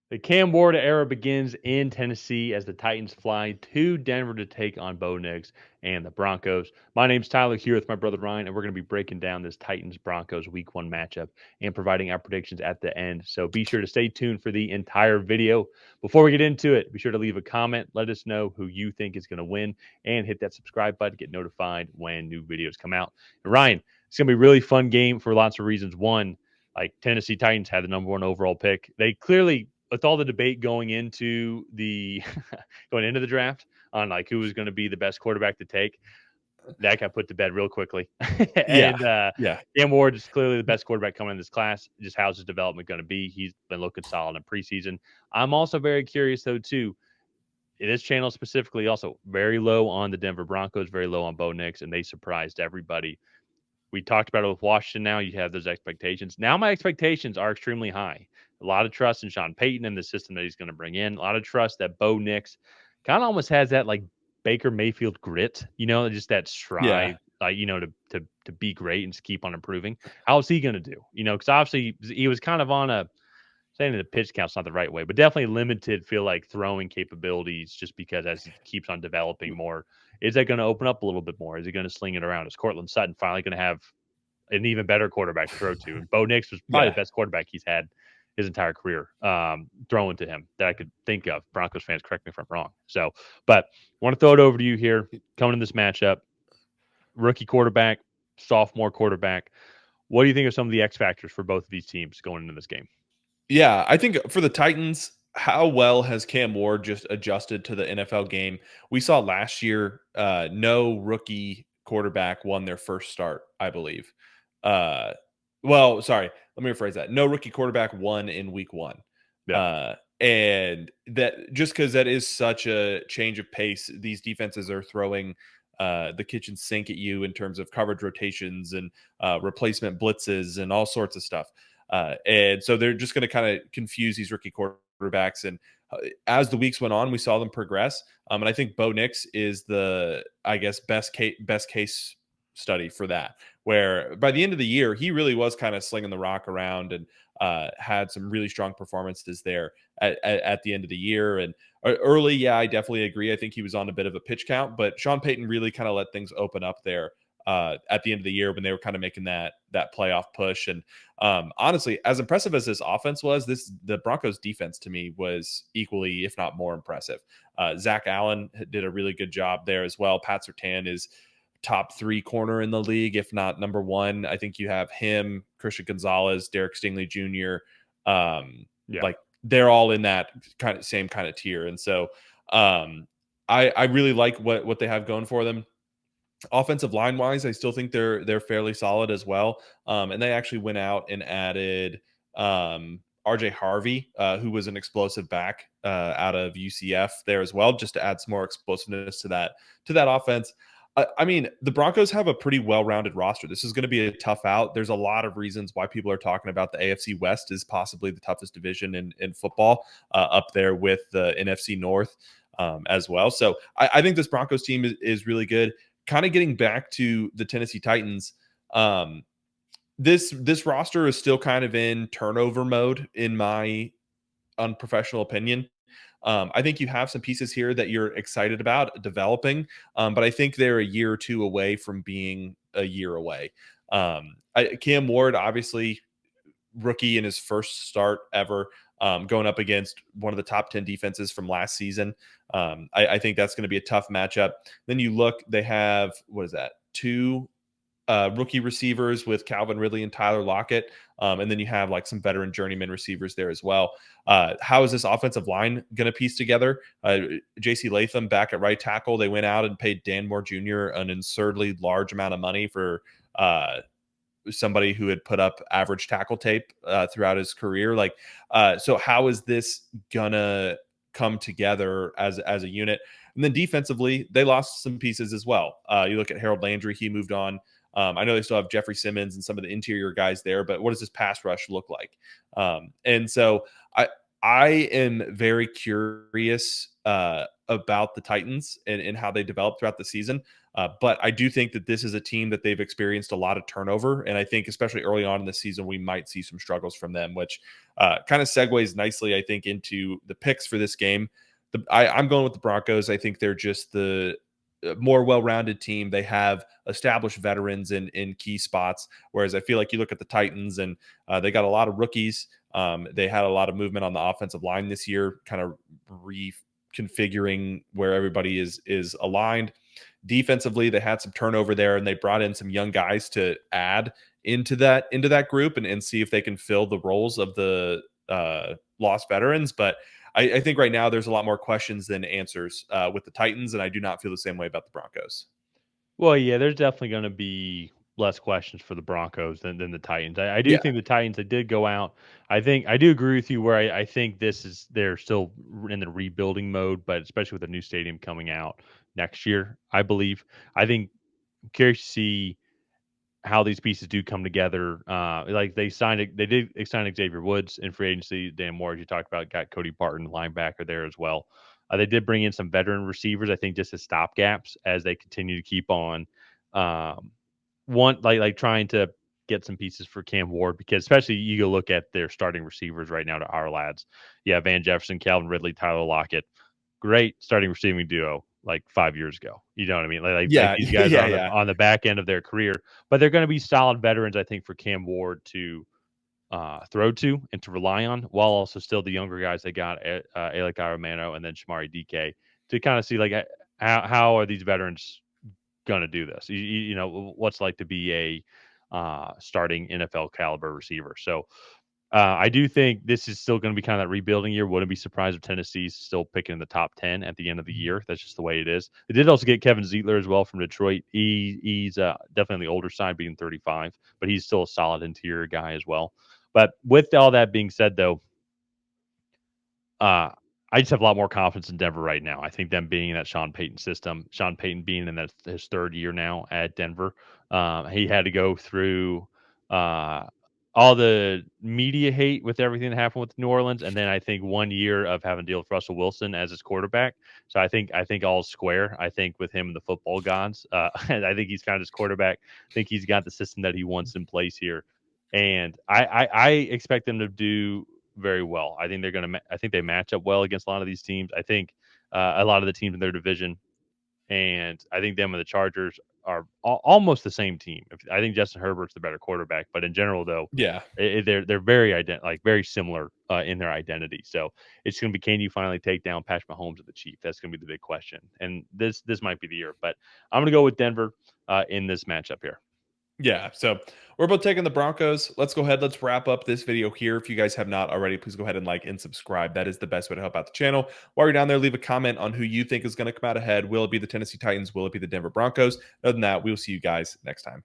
The Cam Ward era begins in Tennessee as the Titans fly to Denver to take on Bo Nix and the Broncos. My name's Tyler here with my brother Ryan, and we're going to be breaking down this Titans Broncos Week 1 matchup and providing our predictions at the end. So be sure to stay tuned for the entire video. Before we get into it, be sure to leave a comment. Let us know who you think is going to win and hit that subscribe button to get notified when new videos come out. And Ryan, it's going to be a really fun game for lots of reasons. One, like Tennessee Titans had the number 1 overall pick. They clearly, with all the debate going into the going into the draft on like who was going to be the best quarterback to take, that got put to bed real quickly. Yeah, and yeah, Cam Ward is clearly the best quarterback coming in this class. Just how's his development going to be? He's been looking solid in preseason. I'm also very curious though too. This channel specifically also very low on the Denver Broncos, very low on Bo Nix, and they surprised everybody. We talked about it with Washington. Now you have those expectations. Now my expectations are extremely high. A lot of trust in Sean Payton and the system that he's going to bring in. A lot of trust that Bo Nix kind of almost has that like Baker Mayfield grit, just that yeah, strive, to be great and to keep on improving. How's he going to do? Because obviously he was kind of on a saying that the pitch count's not the right way, but definitely limited, feel like throwing capabilities just because as he keeps on developing more, is that going to open up a little bit more? Is he going to sling it around? Is Cortland Sutton finally going to have an even better quarterback to throw to? And Bo Nix was probably the yeah. best quarterback he's had his entire career throwing to him that I could think of. Broncos fans, correct me if I'm wrong. So, but I want to throw it over to you here coming in this matchup. Rookie quarterback, sophomore quarterback. What do you think of some of the X factors for both of these teams going into this game? Yeah, I think for the Titans, how well has Cam Ward just adjusted to the NFL game? We saw last year, no rookie quarterback won their first start, I believe. Uh, well, sorry, let me rephrase that. No rookie quarterback won in week one. Yeah. And that just because that is such a change of pace, these defenses are throwing the kitchen sink at you in terms of coverage rotations and replacement blitzes and all sorts of stuff. And so they're just going to kind of confuse these rookie quarterbacks. And as the weeks went on, we saw them progress. And I think Bo Nix is the, I guess, best case study for that, where by the end of the year, he really was kind of slinging the rock around and had some really strong performances there at the end of the year. And early, yeah, I definitely agree. I think he was on a bit of a pitch count, but Sean Payton really kind of let things open up there at the end of the year when they were kind of making that playoff push. And honestly, as impressive as this offense was, the Broncos defense to me was equally, if not more impressive. Zach Allen did a really good job there as well. Pat Surtain is top 3 corner in the league, if not number 1. I think you have him, Christian Gonzalez, Derek Stingley Jr. Yeah. Like they're all in that same kind of tier. And so I really like what they have going for them. Offensive line wise, I still think they're fairly solid as well. And they actually went out and added RJ Harvey, who was an explosive back out of UCF there as well, just to add some more explosiveness to that offense. I mean, the Broncos have a pretty well-rounded roster. This is going to be a tough out. There's a lot of reasons why people are talking about the AFC West is possibly the toughest division in football, up there with the NFC North as well. So I think this Broncos team is really good. Kind of getting back to the Tennessee Titans, this roster is still kind of in turnover mode, in my unprofessional opinion. I think you have some pieces here that you're excited about developing, but I think they're a year or two away from being a year away. Cam Ward, obviously, rookie in his first start ever, going up against one of the top 10 defenses from last season. I think that's going to be a tough matchup. Then you look, they have, what is that? 2 rookie receivers with Calvin Ridley and Tyler Lockett. And then you have like some veteran journeyman receivers there as well. How is this offensive line going to piece together? JC Latham back at right tackle. They went out and paid Dan Moore Jr. an absurdly large amount of money for somebody who had put up average tackle tape throughout his career. So how is this gonna come together as a unit? And then defensively, they lost some pieces as well. You look at Harold Landry, he moved on. I know they still have Jeffrey Simmons and some of the interior guys there, but what does this pass rush look like? And so I am very curious about the Titans and how they develop throughout the season. But I do think that this is a team that they've experienced a lot of turnover. And I think, especially early on in the season, we might see some struggles from them, which kind of segues nicely, I think, into the picks for this game. I'm going with the Broncos. I think they're just the more well-rounded team. They have established veterans in key spots, whereas I feel like you look at the Titans and they got a lot of rookies. They had a lot of movement on the offensive line this year, kind of reconfiguring where everybody is aligned. Defensively, they had some turnover there, and they brought in some young guys to add into that group and see if they can fill the roles of the lost veterans. But I think right now there's a lot more questions than answers with the Titans, and I do not feel the same way about the Broncos. Well, yeah, there's definitely going to be less questions for the Broncos than the Titans. I do Yeah, think the Titans, they did go out. I think I do agree with you where I think they're still in the rebuilding mode, but especially with the new stadium coming out next year, I believe. I think I'm curious to see how these pieces do come together. Like they did sign Xavier Woods in free agency. Dan Moore, as you talked about, got Cody Parton, linebacker there as well. They did bring in some veteran receivers, I think, just as stopgaps as they continue to keep on um, one like trying to get some pieces for Cam Ward because especially you go look at their starting receivers right now to our lads. Yeah, Van Jefferson, Calvin Ridley, Tyler Lockett, great starting receiving duo like 5 years ago. You know what I mean? Like yeah, these guys are yeah, on the yeah, back end of their career, but they're going to be solid veterans, I think, for Cam Ward to throw to and to rely on, while also still the younger guys they got Alec Aramano and then Shamari DK to kind of see like how are these veterans going to do this? You know what's like to be a starting NFL caliber receiver. So I do think this is still going to be kind of that rebuilding year. Wouldn't be surprised if Tennessee's still picking in the top 10 at the end of the year. That's just the way it is. They did also get Kevin Zietler as well from Detroit. He's definitely on the older side, being 35, but he's still a solid interior guy as well. But with all that being said, though, uh, I just have a lot more confidence in Denver right now. I think them being in that Sean Payton system, Sean Payton being in that his third year now at Denver, he had to go through uh, all the media hate with everything that happened with New Orleans, and then I think 1 year of having to deal with Russell Wilson as his quarterback. So I think all square. I think with him and the football gods, I think he's kind of his quarterback. I think he's got the system that he wants in place here, and I expect them to do very well. I think they're going to. I think they match up well against a lot of these teams. I think a lot of the teams in their division, and I think them and the Chargers are almost the same team. I think Justin Herbert's the better quarterback, but in general, though, yeah. they're very like very similar in their identity. So it's going to be, can you finally take down Patrick Mahomes of the Chief? That's going to be the big question, and this might be the year. But I'm going to go with Denver in this matchup here. Yeah, so we're both taking the Broncos. Let's go ahead. Let's wrap up this video here. If you guys have not already, please go ahead and like and subscribe. That is the best way to help out the channel. While you're down there, leave a comment on who you think is going to come out ahead. Will it be the Tennessee Titans? Will it be the Denver Broncos? Other than that, we will see you guys next time.